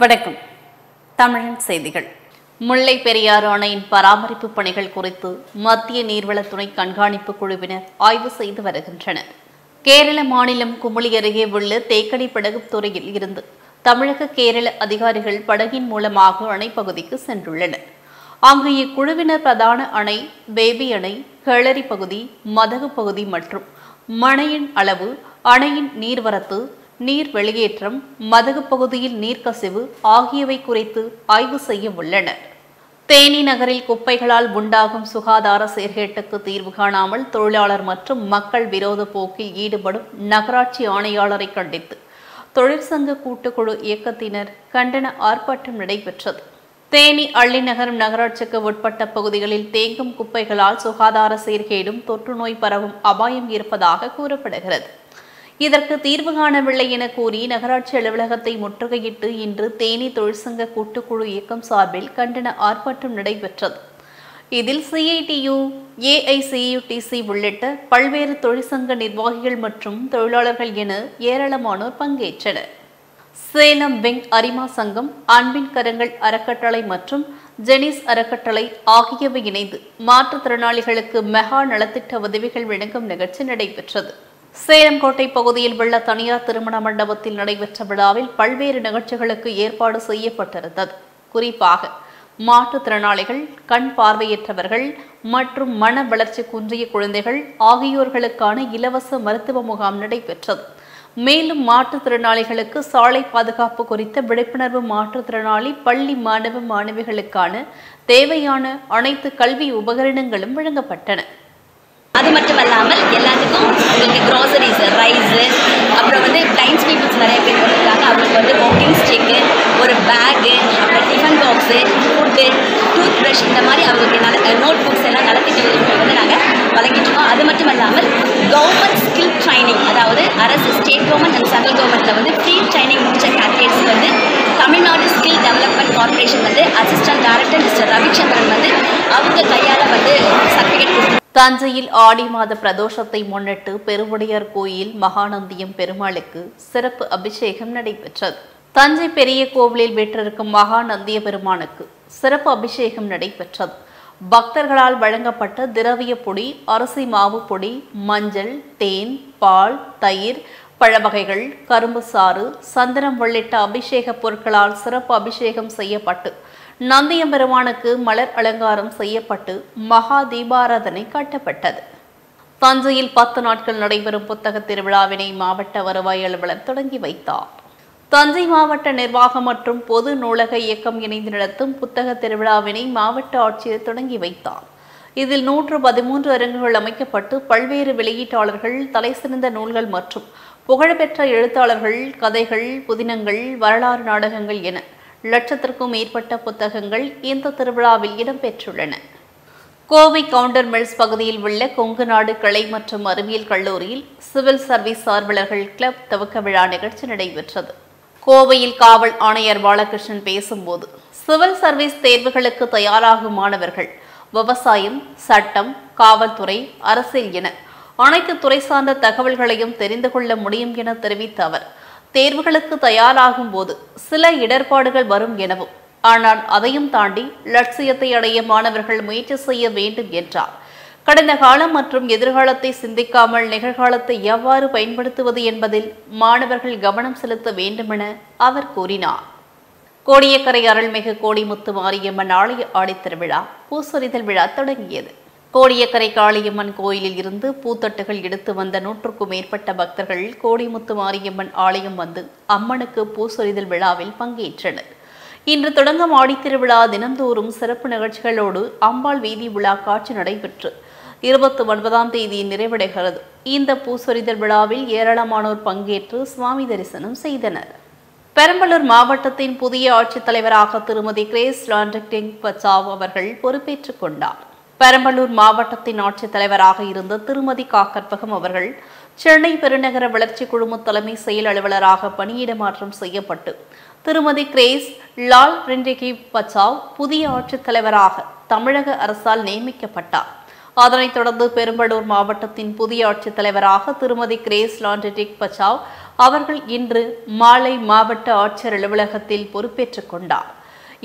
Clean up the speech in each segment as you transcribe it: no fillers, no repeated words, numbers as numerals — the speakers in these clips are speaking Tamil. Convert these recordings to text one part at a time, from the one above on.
வணக்கம். தமிழன் செய்திகள். முல்லை பெரியாறு அணையின் பராமரிப்பு பணிகள் குறித்து மத்திய நீர்வள துணை கண்காணிப்பு குழுவினர் ஆய்வு செய்து வருகின்றனர். கேரள மாநிலம் குமுளி அருகே உள்ள தேக்கடி படகுத்துறையில் இருந்து தமிழக கேரள அதிகாரிகள் படகின் மூலமாக அணை பகுதிக்கு சென்றுள்ளனர். அங்கு இக்குழுவினர் பிரதான அணை, பேபி அணை, கேளரி பகுதி, மதகு பகுதி மற்றும் மணையின் அளவு, அணையின் நீர்வரத்து, நீர் வெளியேற்றம், மதகு பகுதியில் நீர்க்கசிவு ஆகியவை குறித்து ஆய்வு செய்ய உள்ளனர். தேனி நகரில் குப்பைகளால் உண்டாகும் சுகாதார சீர்கேட்டுக்கு தீர்வு காணாமல் தொழிலாளர் மற்றும் மக்கள் விரோத போக்கில் ஈடுபடும் நகராட்சி ஆணையாளரை கண்டித்து தொழிற்சங்க கூட்டுக்குழு இயக்கத்தினர் கண்டன ஆர்ப்பாட்டம் நடைபெற்றது. தேனி அள்ளிநகரம் நகராட்சிக்கு உட்பட்ட பகுதிகளில் தேங்கும் குப்பைகளால் சுகாதார சீர்கேடும் தொற்று நோய் பரவும் அபாயம் இருப்பதாக கூறப்படுகிறது. இதற்கு தீர்வு காணவில்லை என கூறி நகராட்சி அலுவலகத்தை முற்றுகையிட்டு இன்று தேனி தொழிற்சங்க கூட்டுக்குழு இயக்கம் சார்பில் கண்டன ஆர்ப்பாட்டம் நடைபெற்றது. இதில் CITU, AICUTC உள்ளிட்ட பல்வேறு தொழிற்சங்க நிர்வாகிகள் மற்றும் தொழிலாளர்கள் என ஏராளமானோர் பங்கேற்றனர். சேலம் விங் அரிமா சங்கம், அன்பின் கரங்கள் அறக்கட்டளை மற்றும் ஜெனிஸ் அறக்கட்டளை ஆகியவை இணைந்து மாற்றுத்திறனாளிகளுக்கு மெகா நலத்திட்ட உதவிகள் வழங்கும் நிகழ்ச்சி நடைபெற்றது. சேலம் கோட்டை பகுதியில் உள்ள தனியார் திருமண மண்டபத்தில் நடைபெற்ற விழாவில் பல்வேறு நிகழ்ச்சிகளுக்கு ஏற்பாடு செய்யப்பட்டிருந்தது. குறிப்பாக மாற்றுத்திறனாளிகள், கண் பார்வையற்றவர்கள் மற்றும் மன வளர்ச்சி குன்றிய குழந்தைகள் ஆகியோர்களுக்கான இலவச மருத்துவ முகாம் நடைபெற்றது. மேலும் மாற்றுத்திறனாளிகளுக்கு சாலை பாதுகாப்பு குறித்த விழிப்புணர்வு, மாற்றுத்திறனாளி பள்ளி மாணவ மாணவிகளுக்கான தேவையான அனைத்து கல்வி உபகரணங்களும் வழங்கப்பட்டன. அது மட்டும் இல்லாமல் எல்லாத்துக்கும் உங்களுக்கு க்ராசரிஸ், ரைஸு, அப்புறம் பிளைண்ட்ஸ் பீப்புள்ஸ் நிறைய பேர் வந்துருக்காங்க. அவங்களுக்கு வாக்கிங் ஸ்டிக்கு, ஒரு பேகு, அப்புறம் tiffin box, food, tooth brush, இந்த மாதிரி அவங்களுக்கு நோட் புக்ஸ் எல்லாம் நலத்திட்ட உதவிகள் நாங்கள் வழங்கிட்டுருக்கோம். அது மட்டும் இல்லாமல் கவர்மெண்ட் ஸ்கில் ட்ரைனிங், அதாவது அரசு, ஸ்டேட் கவர்மெண்ட் அண்ட் சென்ட்ரல் கவர்மெண்ட்டில் ஃப்ரீ ட்ரைனிங் முடித்த candidates Tamil Nadu skill development corporation assistant director mister Ravichandran அவங்க கையால் சர்டிஃபிகேட் கொடுத்து. தஞ்சையில் ஆடி மாத பிரதோஷத்தை முன்னிட்டு பெருவுடையார் கோயில் மகாநந்தியம் பெருமாளுக்கு சிறப்பு அபிஷேகம் நடைபெற்றது. தஞ்சை பெரிய கோவிலில் வீற்றிருக்கும் மகாநந்திய பெருமானுக்கு சிறப்பு அபிஷேகம் நடைபெற்றது. பக்தர்களால் வழங்கப்பட்ட திரவிய பொடி, அரிசி மாவு பொடி, மஞ்சள், தேன், பால், தயிர், பழவகைகள், கரும்பு சாறு, சந்தனம் உள்ளிட்ட அபிஷேக பொருட்களால் சிறப்பு அபிஷேகம் செய்யப்பட்டு நந்தியம்பெருமானுக்கு மலர் அலங்காரம் செய்யப்பட்டு மகா தீபாராதனை காட்டப்பட்டது. தஞ்சையில் 10 நாட்கள் நடைபெறும் புத்தக திருவிழாவினை மாவட்ட வருவாய் அலுவலர் தொடங்கி வைத்தார். தஞ்சை மாவட்ட நிர்வாகம் மற்றும் பொது நூலக இயக்கம் இணைந்து நடத்தும் புத்தக திருவிழாவினை மாவட்ட ஆட்சியர் தொடங்கி வைத்தார். இதில் 113 அரங்குகள் அமைக்கப்பட்டு பல்வேறு வெளியீட்டாளர்கள், தலைசிறந்த நூல்கள் மற்றும் புகழ்பெற்ற எழுத்தாளர்கள் கதைகள், புதினங்கள், வரலாறு நாடகங்கள் என லட்சத்திற்கும் மேற்பட்ட புத்தகங்கள் இந்த திருவிழாவில் இடம்பெற்றுள்ளன. கோவை கவுண்டர் மில்ஸ் பகுதியில் உள்ள கொங்கு நாடு கலை மற்றும் அறிவியல் கல்லூரியில் சிவில் சர்வீஸ் ஆர்வலர்கள் கிளப் துவக்க விழா நிகழ்ச்சி நடைபெற்றது. கோவையில் காவல் ஆணையர் பாலகிருஷ்ணன் பேசும்போது, சிவில் சர்வீஸ் தேர்வுகளுக்கு தயாராகும் மாணவர்கள் விவசாயம், சட்டம், காவல்துறை, அரசியல் என அனைத்து துறை சார்ந்த தகவல்களையும் தெரிந்து கொள்ள முடியும் என தெரிவித்த அவர், தேர்வுகளுக்கு தயாராகும் போது சில இடர்பாடுகள் வரும் எனவும், ஆனால் அதையும் தாண்டி லட்சியத்தை அடைய மாணவர்கள் முயற்சி செய்ய வேண்டும் என்றார். கடந்த காலம் மற்றும் எதிர்காலத்தை சிந்திக்காமல் நிகழ்காலத்தை எவ்வாறு பயன்படுத்துவது என்பதில் மாணவர்கள் கவனம் செலுத்த வேண்டுமென அவர் கூறினார். கோடியக்கரை அருள்மிகு கோடிமுத்து மாரியம்மன் ஆலய ஆடித்திருவிழா பூசொரிதல் விழா தொடங்கியது. கோடியக்கரை காளியம்மன் கோயிலில் இருந்து பூத்தட்டுகள் எடுத்து வந்த 100க்கும் மேற்பட்ட பக்தர்கள் கோடிமுத்து மாரியம்மன் ஆலயம் வந்து அம்மனுக்கு பூசொரிதல் விழாவில் பங்கேற்றனர். இன்று தொடங்கும் ஆடித்திருவிழா தினந்தோறும் சிறப்பு நிகழ்ச்சிகளோடு அம்பாள் வீதி விழா காட்சி நடைபெற்று 29ஆம் தேதி நிறைவடைகிறது. இந்த பூசொரிதல் விழாவில் ஏராளமானோர் பங்கேற்று சுவாமி தரிசனம் செய்தனர். பெரம்பலூர் மாவட்டத்தின் புதிய ஆட்சித்தலைவராக திருமதி கிரேஸ் லாண்டக்டிங் பச்சாவ் அவர்கள் பொறுப்பேற்றுக் கொண்டார். பெரம்பலூர் மாவட்டத்தின் ஆட்சித்தலைவராக இருந்த திருமதி கற்பகம் அவர்கள் சென்னை பெருநகர வளர்ச்சி குழும தலைமை செயல் அலுவலராக பணியிட மாற்றம் செய்யப்பட்டு திருமதி கிரேஸ் லால் ரெண்டிகி பச்சாவ் புதிய ஆட்சித்தலைவராக தமிழக அரசால் நியமிக்கப்பட்டார். அதனைத் தொடர்ந்து பெரம்பலூர் மாவட்டத்தின் புதிய ஆட்சித்தலைவராக திருமதி கிரேஸ் லாண்டடிக் பச்சாவ் அவர்கள் இன்று மாலை மாவட்ட ஆட்சியர் அலுவலகத்தில் பொறுப்பேற்றுக் கொண்டார்.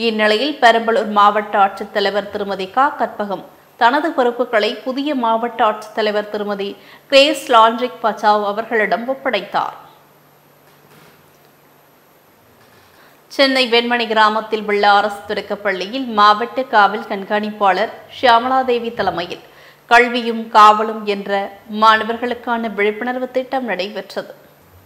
இந்நிலையில் பெரம்பலூர் மாவட்ட ஆட்சித்தலைவர் திருமதி கற்பகம் தனது பொறுப்புகளை புதிய மாவட்ட ஆட்சித்தலைவர் திருமதி கிரேஸ் லாண்ட்ரிக் பச்சாவ் அவர்களிடம் ஒப்படைத்தார். சென்னை வெண்மணி கிராமத்தில் உள்ள அரசு தொடக்கப்பள்ளியில் மாவட்ட காவல் கண்காணிப்பாளர் ஷியாமலாதேவி தலைமையில் கல்வியும் காவலும் என்ற மாணவர்களுக்கான விழிப்புணர்வு திட்டம் நடைபெற்றது.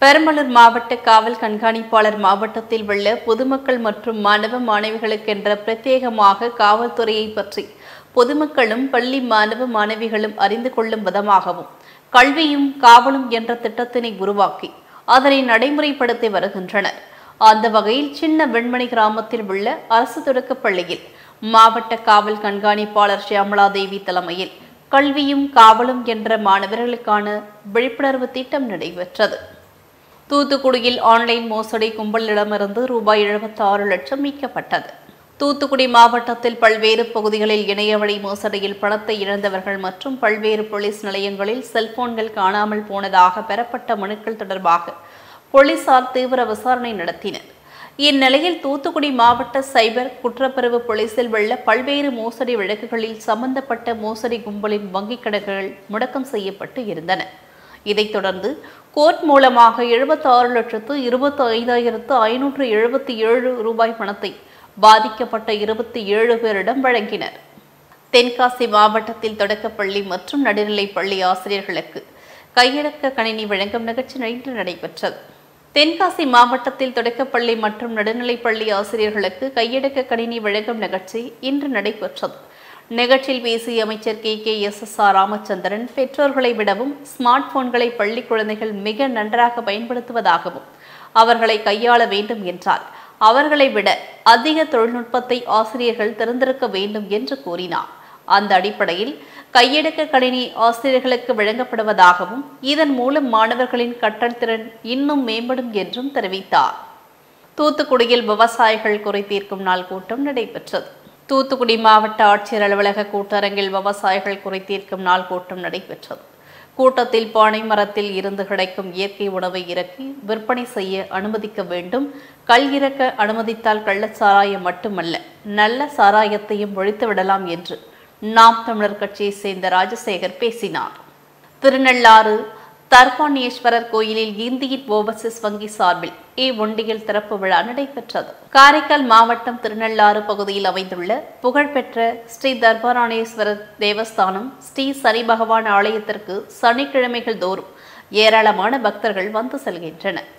பெரம்பலூர் மாவட்ட காவல் கண்காணிப்பாளர் மாவட்டத்தில் உள்ள பொதுமக்கள் மற்றும் மாணவ மாணவிகளுக்கென்ற பிரத்யேகமாக காவல்துறையை பற்றி பொதுமக்களும் பள்ளி மாணவ மாணவிகளும் அறிந்து கொள்ளும் விதமாகவும் கல்வியும் காவலும் என்ற திட்டத்தினை உருவாக்கி அதனை நடைமுறைப்படுத்தி வருகின்றனர். அந்த வகையில் சின்ன வெண்மணி கிராமத்தில் உள்ள அரசு தொடக்கப்பள்ளியில் மாவட்ட காவல் கண்காணிப்பாளர் ஷியாமலாதேவி தலைமையில் கல்வியும் காவலும் என்ற மாணவர்களுக்கான விழிப்புணர்வு திட்டம் நடைபெற்றது. தூத்துக்குடியில் ஆன்லைன் மோசடி கும்பலிடமிருந்து ரூபாய் 76 லட்சம் மீட்கப்பட்டது. தூத்துக்குடி மாவட்டத்தில் பல்வேறு பகுதிகளில் இணையவழி மோசடியில் பணத்தை இழந்தவர்கள் மற்றும் பல்வேறு போலீஸ் நிலையங்களில் செல்போன்கள் காணாமல் போனதாக பெறப்பட்ட மனுக்கள் தொடர்பாக போலீசார் தீவிர விசாரணை நடத்தினர். இந்நிலையில் தூத்துக்குடி மாவட்ட சைபர் குற்றப்பிரிவு போலீசில் உள்ள பல்வேறு மோசடி வழக்குகளில் சம்பந்தப்பட்ட மோசடி கும்பலின் வங்கிக் கணக்குகள் முடக்கம் செய்யப்பட்டு இருந்தன. இதைத் தொடர்ந்து கோர்ட் மூலமாக 76,25,577 ரூபாய் பணத்தை பாதிக்கப்பட்ட 27 பேரிடம் வழங்கினர். தென்காசி மாவட்டத்தில் தொடக்கப்பள்ளி மற்றும் நடுநிலைப் பள்ளி ஆசிரியர்களுக்கு கையடக்க கணினி வழங்கும் நிகழ்ச்சி நேற்று நடைபெற்றது. தென்காசி மாவட்டத்தில் தொடக்கப்பள்ளி மற்றும் நடுநிலைப் பள்ளி ஆசிரியர்களுக்கு கையடக்க கணினி வழங்கும் நிகழ்ச்சி இன்று நடைபெற்றது. நிகழ்ச்சியில் பேசிய அமைச்சர் KKSSR ராமச்சந்திரன், பெற்றோர்களை விடவும் ஸ்மார்ட் போன்களை பள்ளி குழந்தைகள் மிக நன்றாக பயன்படுத்துவதாகவும் அவர்களை கையாள வேண்டும் என்றால் அவர்களை விட அதிக தொழில்நுட்பத்தை ஆசிரியர்கள் தெரிந்திருக்க வேண்டும் என்று கூறினார். அந்த அடிப்படையில் கையடக்க கணினி ஆசிரியர்களுக்கு வழங்கப்படுவதாகவும் இதன் மூலம் மாணவர்களின் கற்றல் திறன் இன்னும் மேம்படும் என்றும் தெரிவித்தார். தூத்துக்குடியில் விவசாயிகள் குறை தீர்க்கும் நாள் கூட்டம் நடைபெற்றது. தூத்துக்குடி மாவட்ட ஆட்சியர் அலுவலக கூட்டரங்கில் விவசாயிகள் குறை தீர்க்கும் நாள் கூட்டம் நடைபெற்றது. கூட்டத்தில் பானை மரத்தில் இருந்து கிடைக்கும் இயற்கை உணவை இறக்கி விற்பனை செய்ய அனுமதிக்க வேண்டும். கல் இறக்க அனுமதித்தால் கள்ளச்சாராயம் மட்டுமல்ல, நல்ல சாராயத்தையும் ஒழித்துவிடலாம் என்று நாம் தமிழர் கட்சியை சேர்ந்த ராஜசேகர் பேசினார். திருநள்ளாறு தர்பானேஸ்வரர் கோயிலில் இந்தியன் ஓவர்சீஸ் வங்கி சார்பில் ஒண்டியல் திறப்பு விழா நடைபெற்றது. காரைக்கால் மாவட்டம் திருநள்ளாறு பகுதியில் அமைந்துள்ள புகழ்பெற்ற ஸ்ரீ தர்பானேஸ்வரர் தேவஸ்தானம் ஸ்ரீ சனி பகவான் ஆலயத்திற்கு சனிக்கிழமைகள் தோறும் ஏராளமான பக்தர்கள் வந்து செல்கின்றனர்.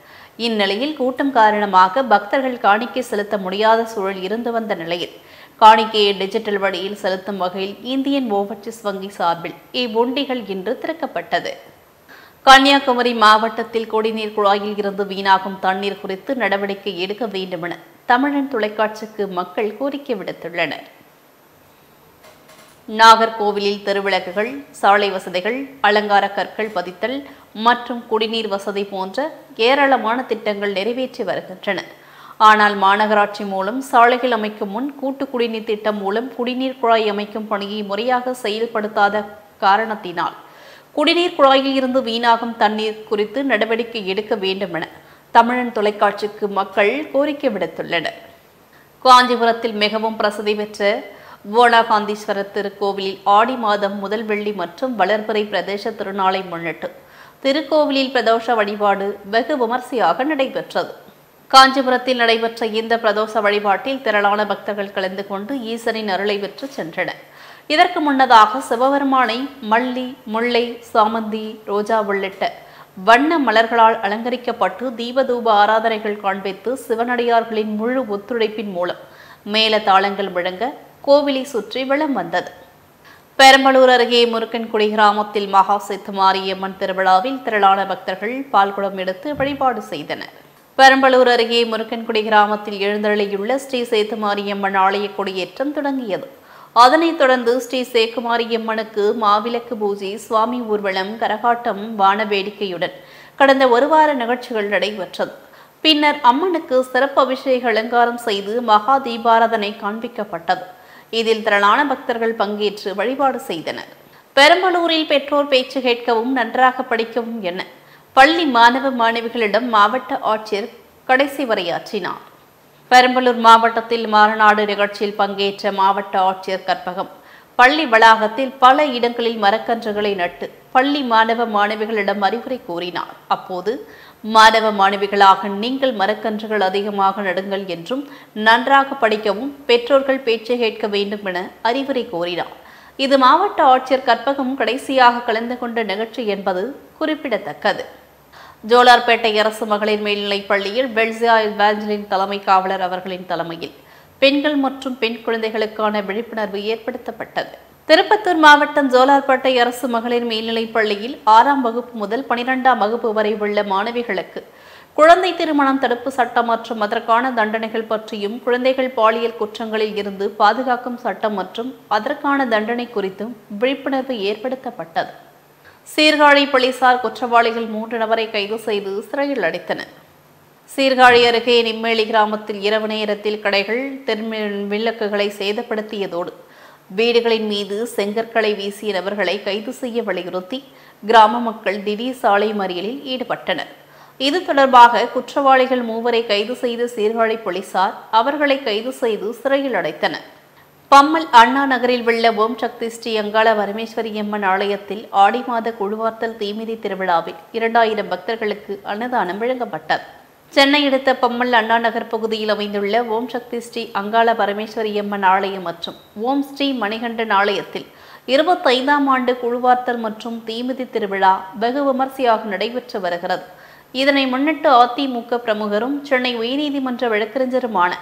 இந்நிலையில் கூட்டம் காரணமாக பக்தர்கள் காணிக்கை செலுத்த முடியாத சூழல் இருந்து வந்த நிலையில் காணிக்கையை டிஜிட்டல் வழியில் செலுத்தும் வகையில் இந்தியன் ஓவர்சீஸ் வங்கி சார்பில் ஒண்டிகள் இன்று திறக்கப்பட்டது. கன்னியாகுமரி மாவட்டத்தில் குடிநீர் குழாயில் இருந்து வீணாகும் தண்ணீர் குறித்து நடவடிக்கை எடுக்க வேண்டும் என தமிழன் தொலைக்காட்சிக்கு மக்கள் கோரிக்கை விடுத்துள்ளனர். நாகர்கோவிலில் தெருவிளக்குகள், சாலை வசதிகள், அலங்கார கற்கள் பதித்தல் மற்றும் குடிநீர் வசதி போன்ற ஏராளமான திட்டங்கள் நிறைவேற்றி வருகின்றன. ஆனால் மாநகராட்சி மூலம் சாலைகள் அமைக்கும் முன் கூட்டு குடிநீர் திட்டம் மூலம் குடிநீர் குழாய் அமைக்கும் பணியை முறையாக செயல்படுத்தாத காரணத்தினால் குடிநீர் குழாயில் இருந்து வீணாகும் தண்ணீர் குறித்து நடவடிக்கை எடுக்க வேண்டும் என தமிழன் தொலைக்காட்சிக்கு மக்கள் கோரிக்கை விடுத்துள்ளனர். காஞ்சிபுரத்தில் மிகவும் பிரசித்தி பெற்ற போனாகாந்தீஸ்வரர் திருக்கோவிலில் ஆடி மாதம் முதல் வெள்ளி மற்றும் வளர்பிறை பிரதேச திருநாளை முன்னிட்டு திருக்கோவிலில் பிரதோஷ வழிபாடு வெகு விமர்சையாக நடைபெற்றது. காஞ்சிபுரத்தில் நடைபெற்ற இந்த பிரதோஷ வழிபாட்டில் திரளான பக்தர்கள் கலந்து கொண்டு ஈசனின் அருளை பெற்று சென்றனர். இதற்கு முன்னதாக சிவபெருமானை மல்லி, முல்லை, சாமந்தி, ரோஜா உள்ளிட்ட வண்ண மலர்களால் அலங்கரிக்கப்பட்டு தீபதூப ஆராதனைகள் காண்பித்து சிவனடியார்களின் முழு ஒத்துழைப்பின் மூலம் மேல தாளங்கள் முழங்க கோவிலை சுற்றி வலம் வந்தது. பெரம்பலூர் அருகே முருக்கன்குடி கிராமத்தில் மகா சேத்துமாரியம்மன் திருவிழாவில் திரளான பக்தர்கள் பால்குடம் எடுத்து வழிபாடு செய்தனர். பெரம்பலூர் அருகே முருக்கன்குடி கிராமத்தில் எழுந்தருளியுள்ள ஸ்ரீ சேத்துமாரியம்மன் ஆலய கொடியேற்றம் தொடங்கியது. அதனைத் தொடர்ந்து ஸ்ரீ சேக்குமாரியம்மனுக்கு மாவிளக்கு பூஜை, சுவாமி ஊர்வலம், கரகாட்டம், வான வேடிக்கையுடன் கடந்த ஒரு வார நிகழ்ச்சிகள் நடைபெற்றது. பின்னர் அம்மனுக்கு சிறப்பு அபிஷேக அலங்காரம் செய்து மகா தீபாராதனை காண்பிக்கப்பட்டது. இதில் திரளான பக்தர்கள் பங்கேற்று வழிபாடு செய்தனர். பெரம்பலூரில் பெற்றோர் பேச்சு கேட்கவும் நன்றாக படிக்கவும் என பள்ளி மாணவ மாணவிகளிடம் மாவட்ட ஆட்சியர் கடைசி வரையாற்றினார். பெரம்பலூர் மாவட்டத்தில் மாநாடு நிகழ்ச்சியில் பங்கேற்ற மாவட்ட ஆட்சியர் கற்பகம் பள்ளி வளாகத்தில் பல இடங்களில் மரக்கன்றுகளை நட்டு பள்ளி மாணவ மாணவிகளிடம் அறிவுரை கூறினார். அப்போது மாணவ மாணவிகளாக நீங்கள் மரக்கன்றுகள் அதிகமாக நடுங்கள் என்றும் நன்றாக படிக்கவும் பெற்றோர்கள் பேச்சை கேட்க வேண்டும் என அறிவுரை கூறினார். இது மாவட்ட ஆட்சியர் கற்பகம் கடைசியாக கலந்து கொண்ட நிகழ்ச்சி என்பது குறிப்பிடத்தக்கது. ஜோலார்பேட்டை அரசு மகளிர் மேல்நிலைப் பள்ளியில் பெல்சியா இவாஞ்சலின் தலைமை காவலர் அவர்களின் தலைமையில் பெண்கள் மற்றும் பெண் குழந்தைகளுக்கான விழிப்புணர்வு ஏற்படுத்தப்பட்டது. திருப்பத்தூர் மாவட்டம் ஜோலார்பேட்டை அரசு மகளிர் மேல்நிலைப் பள்ளியில் 6ஆம் வகுப்பு முதல் 12ஆம் வகுப்பு வரை உள்ள மாணவிகளுக்கு குழந்தை திருமணம் தடுப்பு சட்டம் மற்றும் அதற்கான தண்டனைகள் பற்றியும், குழந்தைகள் பாலியல் குற்றங்களில் இருந்து பாதுகாக்கும் சட்டம் மற்றும் அதற்கான தண்டனை குறித்தும் விழிப்புணர்வு ஏற்படுத்தப்பட்டது. சீர்காழி போலீசார் குற்றவாளிகள் 3 நபரை கைது செய்து சிறையில் அடைத்தனர். சீர்காழி அருகே நிம்மேலி கிராமத்தில் இரவு நேரத்தில் கடைகள் விளக்குகளை சேதப்படுத்தியதோடு வீடுகளின் மீது செங்கற்களை வீசிய நபர்களை கைது செய்ய வலியுறுத்தி கிராம மக்கள் திடீர் சாலை மறியலில் ஈடுபட்டனர். இது தொடர்பாக குற்றவாளிகள் 3 கைது செய்த சீர்காழி போலீசார் அவர்களை கைது செய்து சிறையில் அடைத்தனர். பம்மல் அண்ணா நகரில் உள்ள ஓம் சக்தி ஸ்ரீ அங்காள பரமேஸ்வரி அம்மன் ஆலயத்தில் ஆடி மாத குழுவார்த்தல் தீமிதி திருவிழாவில் 2000 பக்தர்களுக்கு அன்னதானம் வழங்கப்பட்டது. சென்னை அடுத்த பம்மல் அண்ணா நகர் பகுதியில் அமைந்துள்ள ஓம் சக்தி ஸ்ரீ அங்காள பரமேஸ்வரி அம்மன் ஆலயம் மற்றும் ஓம் ஸ்ரீ மணிகண்டன் ஆலயத்தில் 25ஆம் ஆண்டு குழுவார்த்தல் மற்றும் தீமிதி திருவிழா வெகு விமர்சையாக நடைபெற்று வருகிறது. இதனை முன்னிட்டு அதிமுக பிரமுகரும் சென்னை உயர்நீதிமன்ற வழக்கறிஞருமான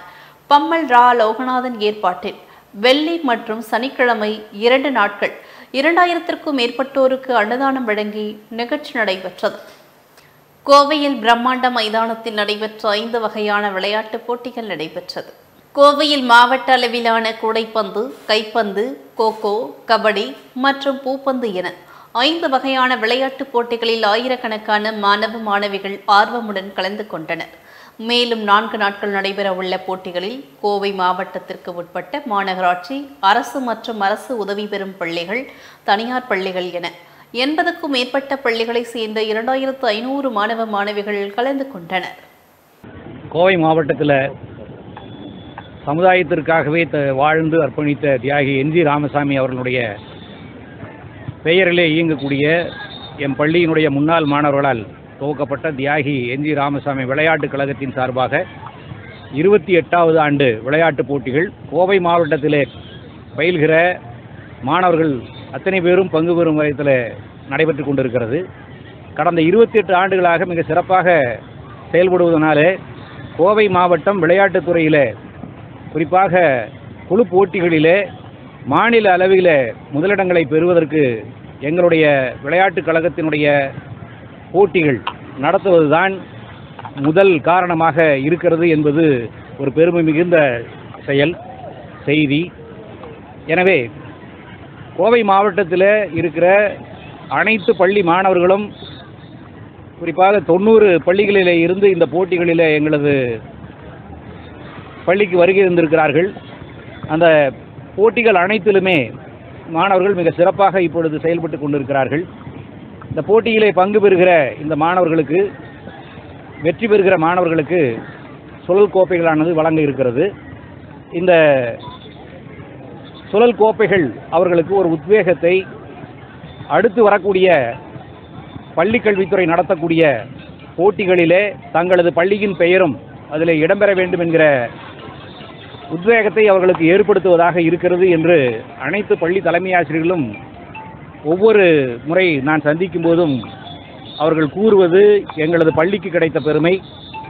பம்மல் ரா லோகநாதன் ஏற்பாட்டில் வெள்ளி மற்றும் சனிக்கிழமை 2 நாட்கள் 2000க்கும் மேற்பட்டோருக்கு அன்னதானம் வழங்கி நிகழ்ச்சி நடைபெற்றது. கோவையில் பிரம்மாண்ட மைதானத்தில் நடைபெற்ற 5 வகையான விளையாட்டுப் போட்டிகள் நடைபெற்றது. கோவையில் மாவட்ட அளவிலான கூடைப்பந்து, கைப்பந்து, கோகோ, கபடி மற்றும் பூப்பந்து என 5 வகையான விளையாட்டுப் போட்டிகளில் ஆயிரக்கணக்கான மாணவ மாணவிகள் ஆர்வமுடன் கலந்து கொண்டனர். மேலும் 4 நாட்கள் நடைபெறவுள்ள போட்டிகளில் கோவை மாவட்டத்திற்கு உட்பட்ட மாநகராட்சி, அரசு மற்றும் அரசு உதவி பெறும் பள்ளிகள், தனியார் பள்ளிகள் என 80க்கும் மேற்பட்ட பள்ளிகளை சேர்ந்த 2500 மாணவ மாணவிகள் கலந்து கொண்டனர். கோவை மாவட்டத்தில் சமுதாயத்திற்காகவே வாழ்ந்து அர்ப்பணித்த தியாகி என்ஜி ராமசாமி அவர்களுடைய பெயரிலே இயங்கக்கூடிய எம் பள்ளியினுடைய முன்னாள் மாணவர்களால் துவக்கப்பட்ட தியாகி என்ஜி ராமசாமி விளையாட்டுக் கழகத்தின் சார்பாக 28வது ஆண்டு விளையாட்டுப் போட்டிகள் கோவை மாவட்டத்திலே பயில்கிற மாணவர்கள் அத்தனை பேரும் பங்கு பெறும் வகையில் நடைபெற்று கொண்டிருக்கிறது. கடந்த 28 ஆண்டுகளாக மிக சிறப்பாக செயல்படுவதனாலே கோவை மாவட்டம் விளையாட்டுத் துறையில் குறிப்பாக குழு போட்டிகளிலே மாநில அளவில் முதலிடங்களை பெறுவதற்கு எங்களுடைய விளையாட்டுக் கழகத்தினுடைய போட்டிகள் நடத்துவதுதான் முதல் காரணமாக இருக்கிறது என்பது ஒரு பெருமை மிகுந்த செய்தி. எனவே கோவை மாவட்டத்தில் இருக்கிற அனைத்து பள்ளி மாணவர்களும் குறிப்பாக 90 பள்ளிகளில் இருந்து இந்த போட்டிகளில் எங்களது பள்ளிக்கு வருகை இருந்திருக்கிறார்கள். அந்த போட்டிகள் அனைத்திலுமே மாணவர்கள் மிக சிறப்பாக இப்பொழுது செயல்பட்டு கொண்டிருக்கிறார்கள். இந்த போட்டியிலே பங்கு பெறுகிற இந்த மாணவர்களுக்கு, வெற்றி பெறுகிற மாணவர்களுக்கு சுழல் கோப்பைகளானது வழங்க இருக்கிறது. இந்த சுழல் கோப்பைகள் அவர்களுக்கு ஒரு உத்வேகத்தை, அடுத்து வரக்கூடிய பள்ளிக்கல்வித்துறை நடத்தக்கூடிய போட்டிகளிலே தங்களது பள்ளியின் பெயரும் அதில் இடம்பெற வேண்டும் என்கிற உத்வேகத்தை அவர்களுக்கு ஏற்படுத்துவதாக இருக்கிறது என்று அனைத்து பள்ளி தலைமை ஆசிரியர்களும் ஒவ்வொரு முறை நான் சந்திக்கும் போதும் அவர்கள் கூறுவது எங்களது பள்ளிக்கு கிடைத்த பெருமை.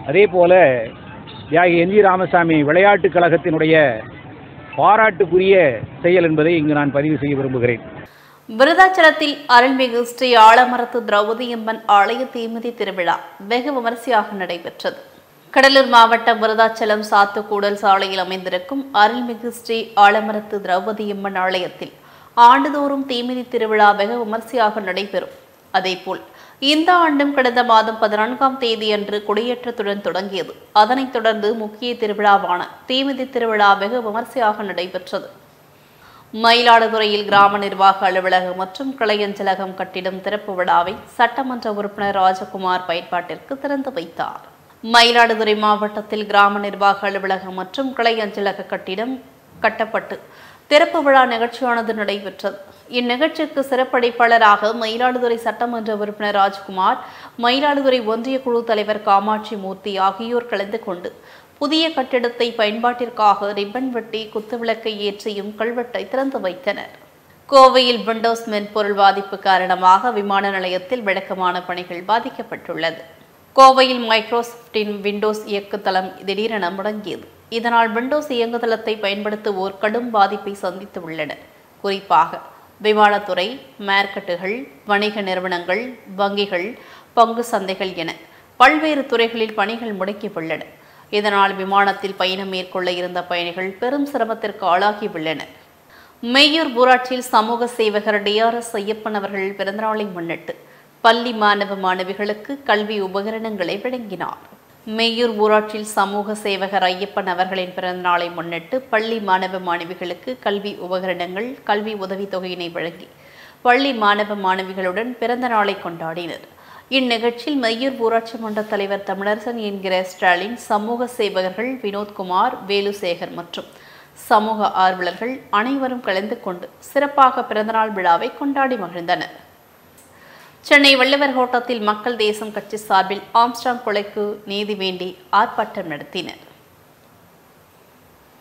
அதே போல தியாகி என்ஜி ராமசாமி விளையாட்டுக் கழகத்தினுடைய பாராட்டுக்குரிய செயல் என்பதை இங்கு நான் பதிவு செய்ய விரும்புகிறேன். விருதாச்சலத்தில் அருள்மிகு ஸ்ரீ ஆலமரத்து திரௌபதி அம்மன் ஆலய தீமிதி திருவிழா வெகு விமரிசையாக நடைபெற்றது. கடலூர் மாவட்டம் விருதாச்சலம் சாத்துக்கூடல் சாலையில் அமைந்திருக்கும் அருள்மிகு ஸ்ரீ ஆலமரத்து திரௌபதி அம்மன் ஆலயத்தில் ஆண்டுதோறும் தீமிதி திருவிழா வெகு விமரிசையாக நடைபெறும். அதேபோல் இந்த ஆண்டும் கடந்த மாதம் 14ஆம் தேதி அன்று கொடியேற்றத்துடன் தொடங்கியது. அதனைத் தொடர்ந்து முக்கிய திருவிழாவான தீமிதி திருவிழா வெகு விமரிசையாக நடைபெற்றது. மயிலாடுதுறையில் கிராம நிர்வாக அலுவலகம் மற்றும் கிளை அஞ்சலகம் கட்டிடம் திறப்பு விழாவை சட்டமன்ற உறுப்பினர் ராஜகுமார் பயன்பாட்டிற்கு திறந்து வைத்தார். மயிலாடுதுறை மாவட்டத்தில் கிராம நிர்வாக அலுவலகம் மற்றும் கிளை அஞ்சலக கட்டிடம் கட்டப்பட்டு திறப்பு விழா நிகழ்ச்சியானது நடைபெற்றது. இந்நிகழ்ச்சிக்கு சிறப்படைப்பாளராக மயிலாடுதுறை சட்டமன்ற உறுப்பினர் ராஜ்குமார், மயிலாடுதுறை ஒன்றிய குழு தலைவர் காமாட்சி மூர்த்தி ஆகியோர் கலந்து கொண்டு புதிய கட்டிடத்தை பயன்பாட்டிற்காக ரிப்பன் வெட்டி குத்துவிளக்கை ஏற்றியும் கல்வெட்டை திறந்து வைத்தனர். கோவையில் விண்டோஸ் மென்பொருள் பாதிப்பு காரணமாக விமான நிலையத்தில் வழக்கமான பணிகள் பாதிக்கப்பட்டுள்ளது. கோவையில் மைக்ரோசாப்டின் விண்டோஸ் இயக்குதளம் திடீரென முடங்கியது. இதனால் விண்டோஸ் இயங்குதளத்தை பயன்படுத்துவோர் கடும் பாதிப்பை சந்தித்து உள்ளனர். குறிப்பாக விமானத்துறை, மார்க்கெட்டுகள், வணிக நிறுவனங்கள், வங்கிகள், பங்கு சந்தைகள் என பல்வேறு துறைகளில் பணிகள் முடங்கியுள்ளன. இதனால் விமானத்தில் பயணம் மேற்கொள்ள இருந்த பயணிகள் பெரும் சிரமத்திற்கு ஆளாகியுள்ளனர். மேயூர் ஊராட்சியில் சமூக சேவகர் DRS ஐயப்பன் அவர்கள் பிறந்தநாளை முன்னிட்டு பள்ளி மாணவ மாணவிகளுக்கு கல்வி உபகரணங்களை வழங்கினார். மேயூர் ஊராட்சியில் சமூக சேவகர் ஐயப்பன் அவர்களின் பிறந்தநாளை முன்னிட்டு பள்ளி மாணவ மாணவிகளுக்கு கல்வி உபகரணங்கள், கல்வி உதவித்தொகையினை வழங்கி பள்ளி மாணவ மாணவிகளுடன் பிறந்த நாளை கொண்டாடினர். இந்நிகழ்ச்சியில் மேயூர் ஊராட்சி மன்ற தலைவர் தமிழரசன் என்கிற ஸ்டாலின், சமூக சேவகர்கள் வினோத்குமார், வேலுசேகர் மற்றும் சமூக ஆர்வலர்கள் அனைவரும் கலந்து கொண்டு சிறப்பாக பிறந்தநாள் விழாவை கொண்டாடி மகிழ்ந்தனர். சென்னை வள்ளுவர் கோட்டத்தில் மக்கள் தேசம் கட்சி சார்பில் ஆம்ஸ்ட்ராங் கொலைக்கு நீதி வேண்டி ஆர்ப்பாட்டம் நடத்தினர்.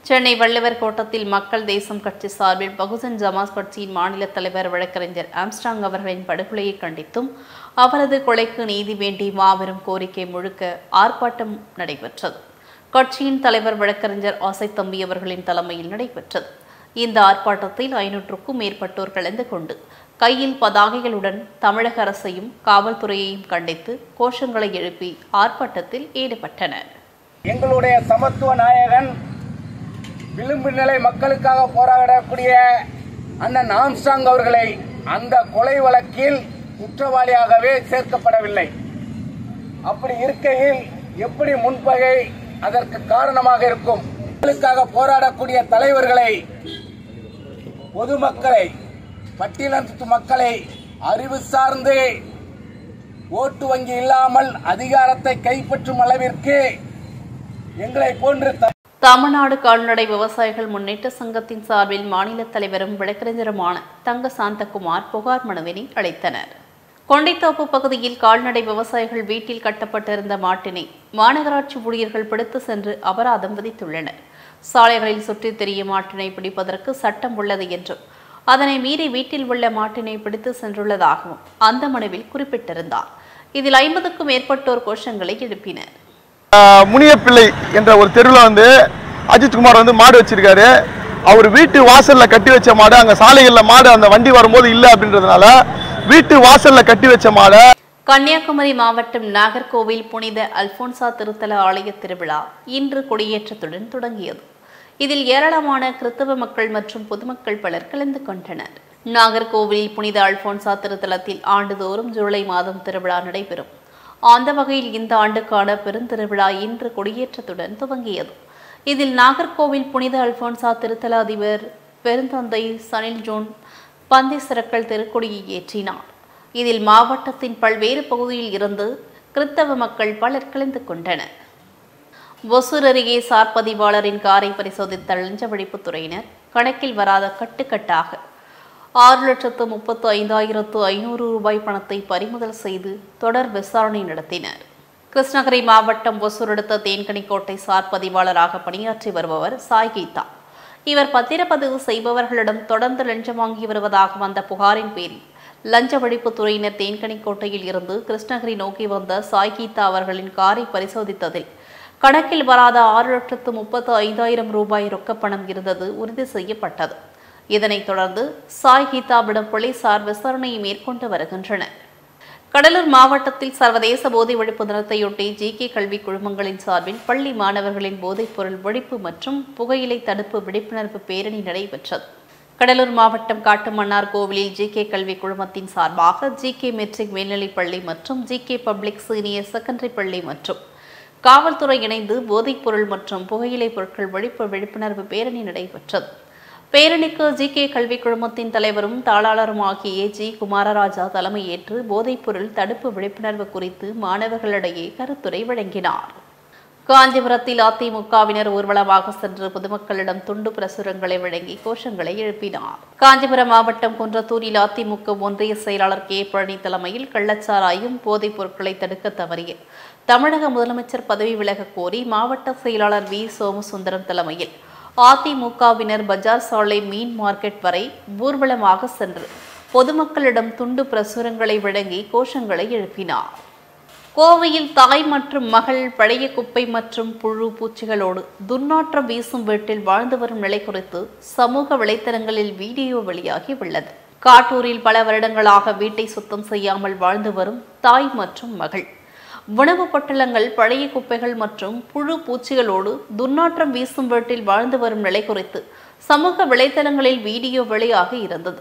சென்னை வள்ளுவர் கோட்டத்தில் மக்கள் தேசம் கட்சி சார்பில் பகுஜன் சமாஜ் கட்சியின் மாநில தலைவர் வழக்கறிஞர் ஆம்ஸ்ட்ராங் அவர்களின் படுகொலையை கண்டித்தும் அவரது கொலைக்கு நீதி வேண்டி மாபெரும் கோரிக்கை முழுக்க ஆர்ப்பாட்டம் நடைபெற்றது. கட்சியின் தலைவர் வழக்கறிஞர் ஆசை தம்பி அவர்களின் தலைமையில் நடைபெற்றது. இந்த ஆர்ப்பாட்டத்தில் 500க்கும் மேற்பட்டோர் கலந்து கொண்டு கையில் பதாகைகளுடன் தமிழக அரசையும் காவல்துறையையும் கண்டித்து கோஷங்களை எழுப்பி ஆர்ப்பாட்டத்தில் ஈடுபட்டனர். எங்களுடைய சமத்துவ நாயகன், விளிம்பு நிலை மக்களுக்காக போராடக்கூடிய அண்ணன் ஆம்ஸ்ட்ராங் அவர்களை அந்த கொலை வழக்கில் குற்றவாளியாகவே சேர்க்கப்படவில்லை. அப்படி இருக்கையில் எப்படி முன்பகை அதற்கு காரணமாக இருக்கும்? மக்களுக்காக போராடக்கூடிய தலைவர்களை, பொதுமக்களை, பட்டியலினத்து மக்களை அறிவு சார்ந்து ஓட்டு வங்கி இல்லாமல் அதிகாரத்தை கைப்பற்றும் அளவிற்கு எங்களை போன்று தமிழ்நாடு கால்நடை விவசாயிகள் முன்னேற்ற சங்கத்தின் சார்பில் மாநில தலைவரும் வழக்கறிஞருமான தங்க சாந்தகுமார் புகார் மனுவினை அளித்தனர். கொண்டைத்தோப்பு பகுதியில் கால்நடை விவசாயிகள் வீட்டில் கட்டப்பட்டிருந்த மாட்டினை மாநகராட்சி ஊழியர்கள் பிடித்து சென்று அபராதம் விதித்துள்ளனர். சாலைகளில் சுற்றித் திரியும் மாட்டினை பிடிப்பதற்கு சட்டம் உள்ளது என்றும் அதனை மீறி வீட்டில் உள்ள மாட்டினை பிடித்து சென்றுள்ளதாகவும் அந்த மனுவில் குறிப்பிட்டிருந்தார். இதில் 50க்கும் மேற்பட்டோர் கோஷங்களை எழுப்பினர். முனியப்பிள்ளை என்ற ஒரு தெருவில் அஜித்குமார் மாடு வச்சிருக்காரு. அவர் வீட்டு வாசல்ல கட்டி வச்ச மாடு, அங்க சாலைகள்ல மாடு அந்த வண்டி வரும்போது இல்லை அப்படின்றதுனால வீட்டு வாசல்ல கட்டி வச்ச மாடு. கன்னியாகுமரி மாவட்டம் நாகர்கோவில் புனித அல்போன்சா திருத்தல ஆலய திருவிழா இன்று கொடியேற்றத்துடன் தொடங்கியது. இதில் ஏராளமான கிறிஸ்தவ மக்கள் மற்றும் பொதுமக்கள் பலர் கலந்து கொண்டனர். நாகர்கோவிலில் புனித அல்போன்சா திருத்தலத்தில் ஆண்டுதோறும் ஜூலை மாதம் திருவிழா நடைபெறும். அந்த வகையில் இந்த ஆண்டுக்கான பெருந்திருவிழா இன்று கொடியேற்றத்துடன் துவங்கியது. இதில் நாகர்கோவில் புனித அல்போன்சா திருத்தல அதிபர் பெருந்தந்தை சனில் ஜோன் பந்தை சிறக்கல் திருக்கொடியை ஏற்றினார். இதில் மாவட்டத்தின் பல்வேறு பகுதியில் இருந்து கிறிஸ்தவ மக்கள் பலர் கலந்து கொண்டனர். ஒசூர் அருகே சார் பதிவாளரின் காரை பரிசோதித்த லஞ்ச ஒழிப்புத்துறையினர் கணக்கில் வராத கட்டுக்கட்டாக 6,35,500 ரூபாய் பணத்தை பறிமுதல் செய்து தொடர் விசாரணை நடத்தினர். கிருஷ்ணகிரி மாவட்டம் ஒசூர் அடுத்த தேன்கனிக்கோட்டை சார் பதிவாளராக பணியாற்றி வருபவர் சாய் கீதா. இவர் பத்திரப்பதிவு செய்பவர்களிடம் தொடர்ந்து லஞ்சம் வாங்கி வருவதாக வந்த புகாரின் பேரில் லஞ்ச ஒழிப்புத்துறையினர் தேன்கனிக்கோட்டையில் இருந்து கிருஷ்ணகிரி நோக்கி வந்த சாய் கீதா அவர்களின் காரை பரிசோதித்ததில் கணக்கில் வராத 6,35,000 ரூபாய் ரொக்கப்பணம் இருந்தது உறுதி செய்யப்பட்டது. இதனைத் தொடர்ந்து சாய் கீதாவிடம் போலீசார் விசாரணையை மேற்கொண்டு வருகின்றனர். கடலூர் மாவட்டத்தில் சர்வதேச போதை ஒழிப்பு தினத்தையொட்டி GK கல்வி குழுமங்களின் சார்பில் பள்ளி மாணவர்களின் போதைப்பொருள் ஒழிப்பு மற்றும் புகையிலை தடுப்பு விழிப்புணர்வு பேரணி நடைபெற்றது. கடலூர் மாவட்டம் காட்டுமன்னார் கோவிலில் GK கல்வி குழுமத்தின் சார்பாக GK மெட்ரிக் மேல்நிலைப்பள்ளி மற்றும் GK பப்ளிக் சீனியர் செகண்டரி பள்ளி மற்றும் காவல்துறை இணைந்து போதைப்பொருள் மற்றும் புகையிலை பொருட்கள் ஒழிப்பு விழிப்புணர்வு பேரணி நடைபெற்றது. பேரணிக்கு ஜி.கே. கல்விக் குழுமத்தின் தலைவரும் தாளாளருமாகிய ஜி. குமாரராஜா தலைமையேற்று போதைப்பொருள் தடுப்பு விழிப்புணர்வு குறித்து மாணவர்களிடையே கருத்துரை வழங்கினார். காஞ்சிபுரத்தில் அதிமுகவினர் ஊர்வலமாக சென்று பொதுமக்களிடம் துண்டு பிரசுரங்களை வழங்கி கோஷங்களை எழுப்பினார். காஞ்சிபுரம் மாவட்டம் குன்றத்தூரில் அதிமுக ஒன்றிய செயலாளர் கே. பழனி தலைமையில் கள்ளச்சாராயம் போதைப் பொருட்களை தடுக்க தவறிய தமிழக முதலமைச்சர் பதவி விலக கோரி மாவட்ட செயலாளர் வி. சோமசுந்தரம் தலைமையில் அதிமுகவினர் பஜார் சாலை மீன் மார்க்கெட் வரை ஊர்வலமாக சென்று பொதுமக்களிடம் துண்டு பிரசுரங்களை வழங்கி கோஷங்களை எழுப்பினார். கோவையில் தாய் மற்றும் மகள் பழைய குப்பை மற்றும் புழு பூச்சிகளோடு துர்நாற்றம் வீசும் வீட்டில் வாழ்ந்து வரும் நிலை குறித்து சமூக வலைதளங்களில் வீடியோ வெளியாகி உள்ளது. காட்டூரில் பல வருடங்களாக வீட்டை சுத்தம் செய்யாமல் வாழ்ந்து வரும் தாய் மற்றும் மகள் உணவு பொட்டலங்கள் பழைய குப்பைகள் மற்றும் புழு பூச்சிகளோடு துர்நாற்றம் வீசும் வீட்டில் வாழ்ந்து வரும் நிலை குறித்து சமூக வலைதளங்களில் வீடியோ வெளியாகி இருந்தது.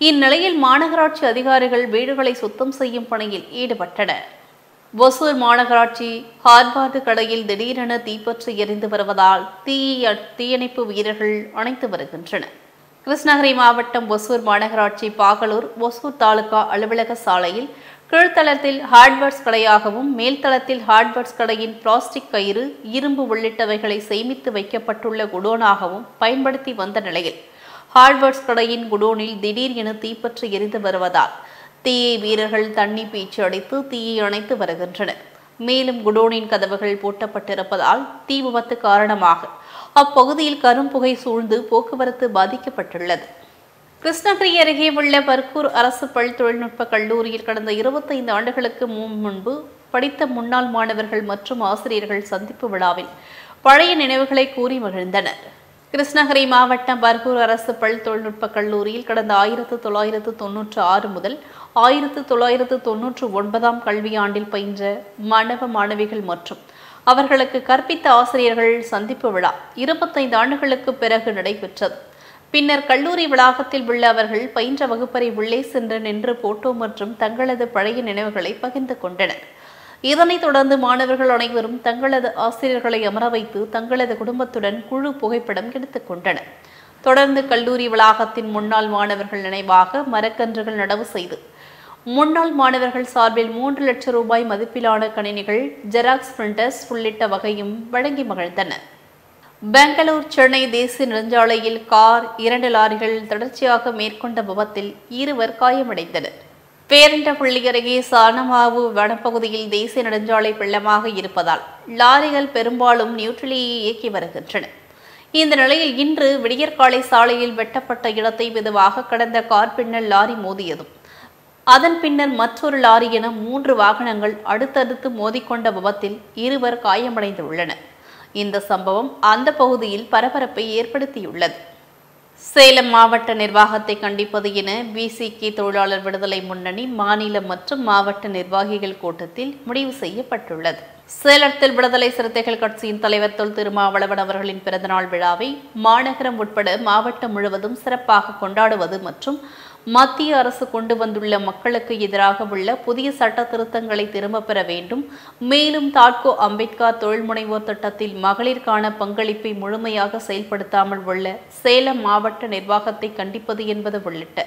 இந்நிலையில் மாநகராட்சி அதிகாரிகள் வீடுகளை சுத்தம் செய்யும் பணியில் ஈடுபட்டனர். ஒசூர் மாநகராட்சி ஹார்பார்டு கடையில் திடீரென தீப்பற்றி எரிந்து வருவதால் தீயணைப்பு வீரர்கள் அணைத்து வருகின்றனர். கிருஷ்ணகிரி மாவட்டம் ஒசூர் மாநகராட்சி பாகலூர் ஒசூர் தாலுகா அலுவலக சாலையில் கீழ்த்தளத்தில் ஹார்ட்வேர்ஸ் கடையாகவும் மேல்தளத்தில் ஹார்ட்வேர்ஸ் கடையின் பிளாஸ்டிக் கயிறு இரும்பு உள்ளிட்டவைகளை சேமித்து வைக்கப்பட்டுள்ள குடோனாகவும் பயன்படுத்தி வந்த நிலையில் ஹார்ட்வேர்ஸ் கடையின் குடோனில் திடீர் என தீப்பற்றி எரிந்து வருவதால் தீயை வீரர்கள் தண்ணீர் பீச்சு அடித்து தீயை அணைத்து வருகின்றனர். மேலும் குடோனின் கதவுகள் பூட்டப்பட்டிருப்பதால் தீ விபத்து காரணமாக அப்பகுதியில் கரும்புகை சூழ்ந்து போக்குவரத்து பாதிக்கப்பட்டுள்ளது. கிருஷ்ணகிரி அருகே உள்ள பர்கூர் அரசு பல் தொழில்நுட்ப கல்லூரியில் கடந்த 25 ஆண்டுகளுக்கு முன்பு படித்த முன்னாள் மாணவர்கள் மற்றும் ஆசிரியர்கள் சந்திப்பு விழாவில் பழைய நினைவுகளை கூறி மகிழ்ந்தனர். கிருஷ்ணகிரி மாவட்டம் பர்கூர் அரசு பல் தொழில்நுட்ப கல்லூரியில் கடந்த 1996 முதல் 1999 கல்வியாண்டில் பயின்ற மாணவ மாணவிகள் மற்றும் அவர்களுக்கு கற்பித்த ஆசிரியர்கள் சந்திப்பு விழா 25 ஆண்டுகளுக்கு பிறகு நடைபெற்றது. பின்னர் கல்லூரி வளாகத்தில் உள்ள அவர்கள் பயின்ற வகுப்பறை உள்ளே சென்று நின்று போட்டோ மற்றும் தங்களது பழைய நினைவுகளை பகிர்ந்து கொண்டனர். இதனைத் தொடர்ந்து மாணவர்கள் அனைவரும் தங்களது ஆசிரியர்களை அமர வைத்து தங்களது குடும்பத்துடன் குழு புகைப்படம் எடுத்துக் கொண்டனர். தொடர்ந்து கல்லூரி வளாகத்தின் முன்னாள் மாணவர்கள் நினைவாக மரக்கன்றுகள் நடவு செய்து முன்னாள் மாணவர்கள் சார்பில் 3 லட்சம் ரூபாய் மதிப்பிலான கணினிகள், ஜெராக்ஸ் பிரிண்டர்ஸ் உள்ளிட்ட வகையும் வழங்கி மகிழ்ந்தனர். பெங்களூர் சென்னை தேசிய நெடுஞ்சாலையில் கார் 2 லாரிகள் தொடர்ச்சியாக மேற்கொண்ட விபத்தில் 2 காயமடைந்தனர். பேரண்டப்பள்ளி அருகே சாணமாவு வனப்பகுதியில் தேசிய நெடுஞ்சாலை பள்ளமாக இருப்பதால் லாரிகள் பெரும்பாலும் நியூட்ரலியை இயக்கி வருகின்றன. இந்த நிலையில் இன்று விடியற்காலை சாலையில் வெட்டப்பட்ட இடத்தை மெதுவாக கடந்த கார் பின்னர் லாரி மோதியதும் அதன் பின்னர் மற்றொரு லாரி என 3 வாகனங்கள் அடுத்தடுத்து மோதிக்கொண்ட விபத்தில் 2 காயமடைந்துள்ளனர். இந்த சம்பவம் அந்த பகுதியில் பரபரப்பை ஏற்படுத்தியுள்ளது. சேலம் மாவட்ட நிர்வாகத்தை கண்டிப்பது என பிசிகே தொழிலாளர் விடுதலை முன்னணி மாநில மற்றும் மாவட்ட நிர்வாகிகள் கூட்டத்தில் முடிவு செய்யப்பட்டுள்ளது. சேலத்தில் விடுதலை சிறுத்தைகள் கட்சியின் தலைவர் தொல் திருமாவளவன் அவர்களின் பிறந்தநாள் விழாவை மாநகரம் உட்பட மாவட்டம் முழுவதும் சிறப்பாக கொண்டாடுவது மற்றும் மத்திய அரசு கொண்டு வந்துள்ள மக்களுக்கு எதிராக உள்ள புதிய சட்ட திருத்தங்களை திரும்பப் பெற வேண்டும், மேலும் தாட்கோ அம்பேத்கர் தொழில் முனைவோர் திட்டத்தில் மகளிருக்கான பங்களிப்பை முழுமையாக செயல்படுத்தாமல் உள்ள சேலம் மாவட்ட நிர்வாகத்தை கண்டிப்பது என்பது உள்ளிட்ட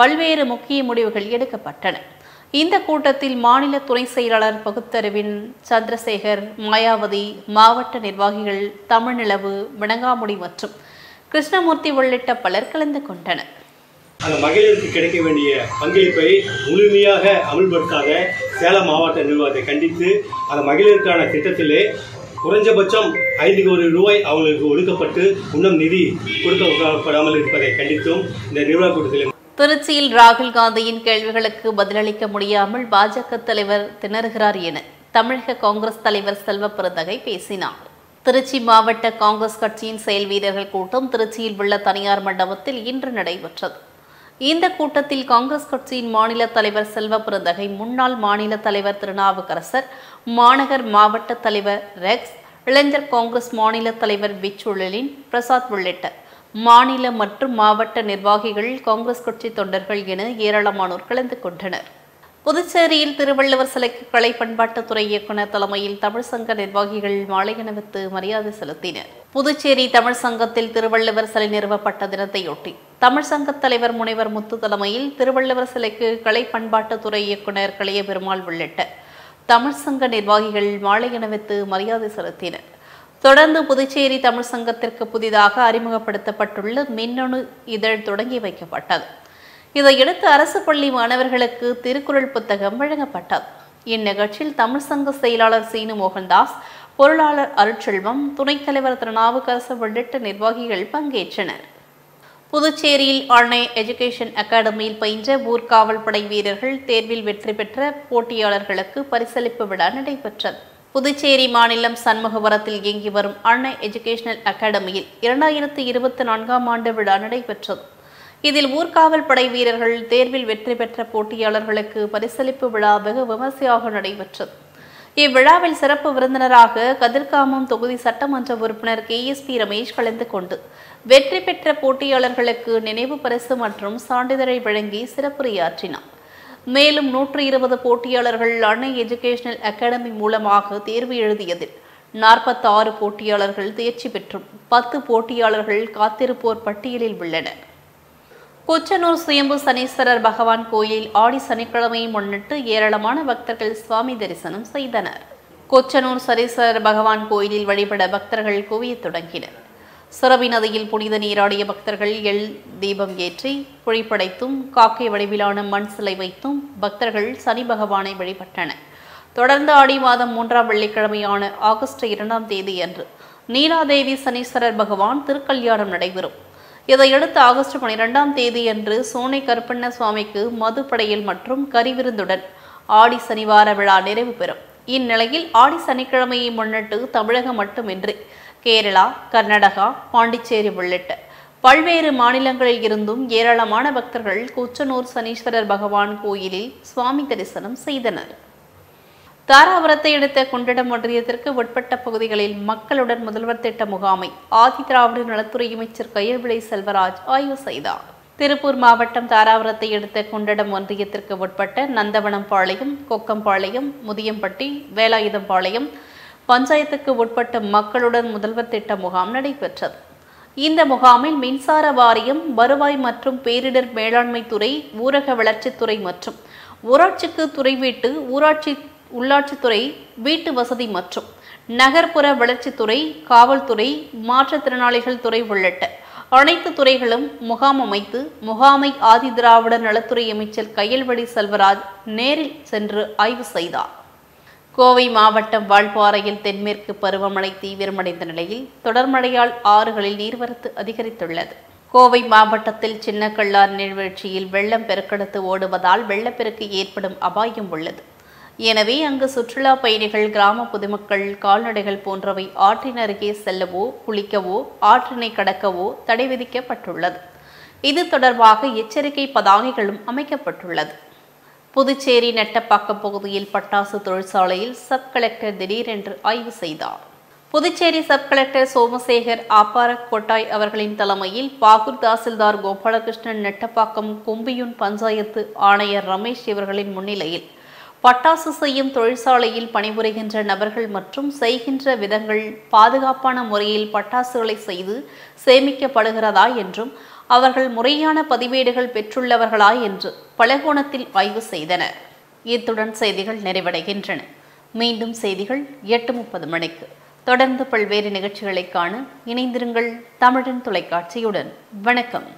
பல்வேறு முக்கிய முடிவுகள் எடுக்கப்பட்டன. இந்த கூட்டத்தில் மாநில துணை செயலாளர் பகுத்தறிவின் சந்திரசேகர், மாயாவதி, மாவட்ட நிர்வாகிகள் தமிழ்நிலவு, விளங்காமுடி மற்றும் கிருஷ்ணமூர்த்தி உள்ளிட்ட பலர் கலந்து கொண்டனர். அந்த மகளிருக்கு கிடைக்க வேண்டிய பங்களிப்பை முழுமையாக அமல்படுத்தாத சேலம் மாவட்ட நிர்வாகத்தை கண்டித்து அந்த மகளிருக்கான திட்டத்திலே குறைஞ்சபட்சம் 5 கோடி ரூபாய் அவங்களுக்கு ஒதுக்கப்பட்டு இன்னும் நிதி கொடுக்கப்படாமல் இருப்பதை கண்டித்தும் இந்த நிர்வாக கூட்டத்தில் திருச்சியில் ராகுல் காந்தியின் கேள்விகளுக்கு பதிலளிக்க முடியாமல் பாஜக தலைவர் திணறுகிறார் என தமிழக காங்கிரஸ் தலைவர் செல்வப்பிரதகை பேசினார். திருச்சி மாவட்ட காங்கிரஸ் கட்சியின் செயல் வீரர்கள் கூட்டம் திருச்சியில் உள்ள தனியார் மண்டபத்தில் இன்று நடைபெற்றது. இந்த கூட்டத்தில் காங்கிரஸ் கட்சியின் மாநில தலைவர் செல்வப்பிரதகை, முன்னாள் மாநில தலைவர் திருநாவுக்கரசர், மாநகர் மாவட்ட தலைவர் ரெக்ஸ், இளைஞர் காங்கிரஸ் மாநில தலைவர் விச்சுலின் பிரசாத் உள்ளிட்ட மாநில மற்றும் மாவட்ட நிர்வாகிகள், காங்கிரஸ் கட்சி தொண்டர்கள் என ஏராளமானோர் கலந்து கொண்டனர். புதுச்சேரியில் திருவள்ளுவர் சிலைக்கு கலை பண்பாட்டுத்துறை இயக்குநர் தலைமையில் தமிழ் சங்க நிர்வாகிகள் மாலை அணிவித்து மரியாதை செலுத்தினர். புதுச்சேரி தமிழ் சங்கத்தில் திருவள்ளுவர் சிலை நிறுவப்பட்ட தினத்தையொட்டி தமிழ் சங்க தலைவர் முனைவர் முத்து தலைமையில் திருவள்ளுவர் சிலைக்கு கலை பண்பாட்டுத்துறை இயக்குநர் கலிய பெருமாள் உள்ளிட்ட தமிழ் சங்க நிர்வாகிகள் மாலை அணிவித்து மரியாதை செலுத்தினர். தொடர்ந்து புதுச்சேரி தமிழ் சங்கத்திற்கு புதிதாக அறிமுகப்படுத்தப்பட்டுள்ள மின்னணு இதழ் தொடங்கி வைக்கப்பட்டது. இதையடுத்து அரசு பள்ளி மாணவர்களுக்கு திருக்குறள் புத்தகம் வழங்கப்பட்டது. இந்நிகழ்ச்சியில் தமிழ் சங்க செயலாளர் சீனு மோகன்தாஸ், பொருளாளர் அருட்செல்வம், துணைத் தலைவர் திருநாவுக்கரசு உள்ளிட்ட நிர்வாகிகள் பங்கேற்றனர். புதுச்சேரியில் அன்னை எஜுகேஷன் அகாடமியில் பயின்ற ஊர்காவல் படை வீரர்கள் தேர்வில் வெற்றி பெற்ற போட்டியாளர்களுக்கு பரிசளிப்பு விழா நடைபெற்றது. புதுச்சேரி மாநிலம் சண்முகபுரத்தில் இயங்கி வரும் அன்னை எஜுகேஷனல் அகாடமியில் 2024ஆம் ஆண்டு விழா நடைபெற்றது. இதில் ஊர்காவல் படை வீரர்கள் தேர்வில் வெற்றி பெற்ற போட்டியாளர்களுக்கு பரிசளிப்பு விழா வெகு விமர்சையாக நடைபெற்றது. இவ்விழாவில் சிறப்பு விருந்தினராக கதிர்காமம் தொகுதி சட்டமன்ற உறுப்பினர் KSP ரமேஷ் கலந்து கொண்டு வெற்றி பெற்ற போட்டியாளர்களுக்கு நினைவு பரிசு மற்றும் சான்றிதழை வழங்கி சிறப்புரையாற்றினார். மேலும் 120 போட்டியாளர்கள் அன்னை எஜுகேஷனல் அகாடமி மூலமாக தேர்வு எழுதியதில் 46 போட்டியாளர்கள் தேர்ச்சி பெற்றும் 10 போட்டியாளர்கள் காத்திருப்போர் பட்டியலில் உள்ளனர். கொச்சனூர் சுயம்பு சனீஸ்வரர் பகவான் கோயிலில் ஆடி சனிக்கிழமையை முன்னிட்டு ஏராளமான பக்தர்கள் சுவாமி தரிசனம் செய்தனர். கொச்சனூர் சனீஸ்வரர் பகவான் கோயிலில் வழிபட பக்தர்கள் குவியத் தொடங்கினர். சுரபி நதியில் புனித நீராடிய பக்தர்கள் எள் தீபம் ஏற்றி புழிப்படைத்தும் காக்கை வடிவிலான மண் சிலை வைத்தும் பக்தர்கள் சனி பகவானை வழிபட்டனர். தொடர்ந்து ஆடி மாதம் 3ஆம் வெள்ளிக்கிழமையான ஆகஸ்ட் 2ஆம் தேதி அன்று நீலாதேவி சனீஸ்வரர் பகவான் திருக்கல்யாணம் நடைபெறும். இதையடுத்து ஆகஸ்ட் 12ஆம் தேதி அன்று சோனை கருப்பண்ண சுவாமிக்கு மதுப்படையல் மற்றும் கரிவிருந்துடன் ஆடி சனிவார விழா நிறைவு பெறும். இந்நிலையில் ஆடி சனிக்கிழமையை முன்னிட்டு தமிழகம் மட்டுமின்றி கேரளா, கர்நாடகா, பாண்டிச்சேரி உள்ளிட்ட பல்வேறு மாநிலங்களில் இருந்தும் ஏராளமான பக்தர்கள் கொச்சனூர் சனீஸ்வரர் பகவான் கோயிலில் சுவாமி தரிசனம் செய்தனர். தாராபுரத்தை அடுத்த குண்டடம் ஒன்றியத்திற்கு உட்பட்ட பகுதிகளில் மக்களுடன் முதல்வர் திட்ட முகாமை ஆதிதிராவிட நலத்துறை அமைச்சர் கயல்விளை செல்வராஜ் ஆய்வு செய்தார். திருப்பூர் மாவட்டம் தாராபுரத்தை அடுத்த குண்டடம் ஒன்றியத்திற்கு உட்பட்ட நந்தவனம்பாளையம், கொக்கம்பாளையம், முதியம்பட்டி, வேலாயுதம்பாளையம் பஞ்சாயத்துக்கு உட்பட்ட மக்களுடன் முதல்வர் திட்ட முகாம் நடைபெற்றது. இந்த முகாமில் மின்சார வாரியம், வருவாய் மற்றும் பேரிடர் மேலாண்மை துறை, ஊரக வளர்ச்சித்துறை மற்றும் ஊராட்சிக்கு துறை வீட்டு, உள்ளாட்சித்துறை, வீட்டு வசதி மற்றும் நகர்ப்புற வளர்ச்சித்துறை, காவல்துறை, மாற்றுத்திறனாளிகள் துறை உள்ளிட்ட அனைத்து துறைகளும் முகாம் அமைத்து முகாமை ஆதிதிராவிட நலத்துறை அமைச்சர் கயல்விளை செல்வராஜ் நேரில் சென்று ஆய்வு செய்தார். கோவை மாவட்டம் வால்பாறையில் தென்மேற்கு பருவமழை தீவிரமடைந்த நிலையில் தொடர்மழையால் ஆறுகளில் நீர்வரத்து அதிகரித்துள்ளது. கோவை மாவட்டத்தில் சின்னக்கல்லார் நீர்வீழ்ச்சியில் வெள்ளம் பெருக்கெடுத்து ஓடுவதால் வெள்ளப்பெருக்கு ஏற்படும் அபாயம் உள்ளது. எனவே அங்கு சுற்றுலா பயணிகள், கிராம பொதுமக்கள், கால்நடைகள் போன்றவை ஆற்றின் அருகே செல்லவோ, குளிக்கவோ, ஆற்றினை கடக்கவோ தடை விதிக்கப்பட்டுள்ளது. இது தொடர்பாக எச்சரிக்கை பதாகைகளும் அமைக்கப்பட்டுள்ளது. புதுச்சேரி நெட்டப்பாக்கம் பகுதியில் பட்டாசு தொழிற்சாலையில் சப் கலெக்டர் திடீரென்று ஆய்வு செய்தார். புதுச்சேரி சப் கலெக்டர் சோமசேகர் ஆப்பாரக் கொட்டாய் அவர்களின் தலைமையில் பாகூர் தாசில்தார் கோபாலகிருஷ்ணன், நெட்டப்பாக்கம் கொம்பியூன் பஞ்சாயத்து ஆணையர் ரமேஷ் இவர்களின் முன்னிலையில் பட்டாசு செய்யும் தொழிற்சாலையில் பணிபுரிகின்ற நபர்கள் மற்றும் செய்கின்ற விதங்கள் பாதுகாப்பான முறையில் பட்டாசுகளை செய்து சேமிக்கப்படுகிறதா என்றும் அவர்கள் முறையான பதிவேடுகள் பெற்றுள்ளவர்களா என்று பலகோணத்தில் ஆய்வு செய்தனர். இத்துடன் செய்திகள் நிறைவடைகின்றன. மீண்டும் செய்திகள் 8:30 மணிக்கு. தொடர்ந்து பல்வேறு நிகழ்ச்சிகளை காண இணைந்திருங்கள் தமிழன் தொலைக்காட்சியுடன். வணக்கம்.